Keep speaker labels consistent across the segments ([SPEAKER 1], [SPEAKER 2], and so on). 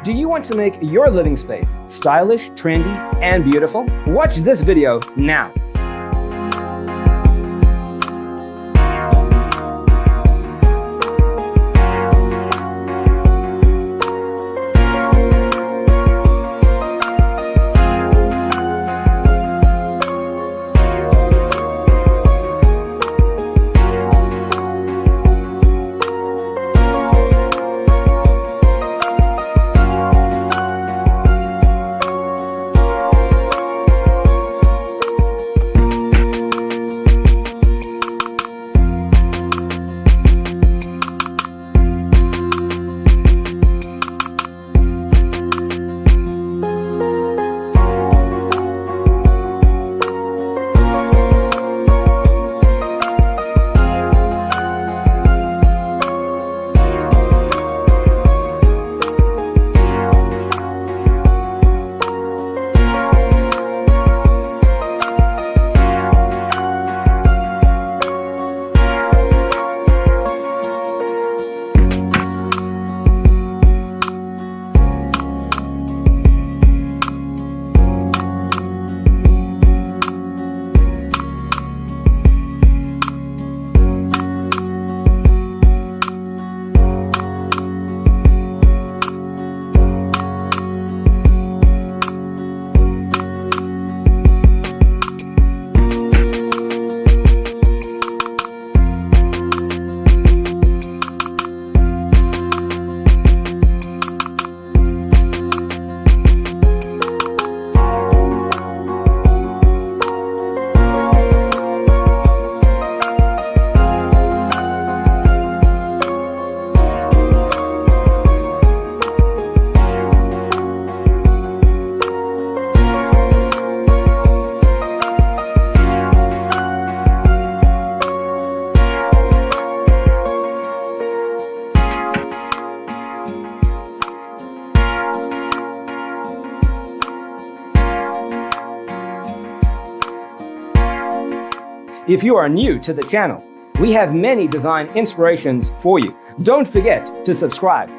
[SPEAKER 1] Do you want to make your living space stylish, trendy, and beautiful? Watch this video now. If you are new to the channel, we have many design inspirations for you. Don't forget to subscribe.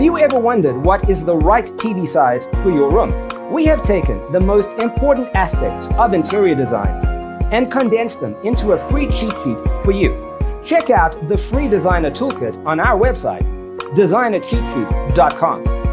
[SPEAKER 1] you ever wondered what is the right TV size for your room? We have taken the most important aspects of interior design and condensed them into a free cheat sheet for you. Check out the free designer toolkit on our website, designercheatsheet.com.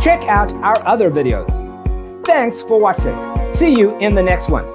[SPEAKER 1] Check out our other videos. Thanks for watching. See you in the next one.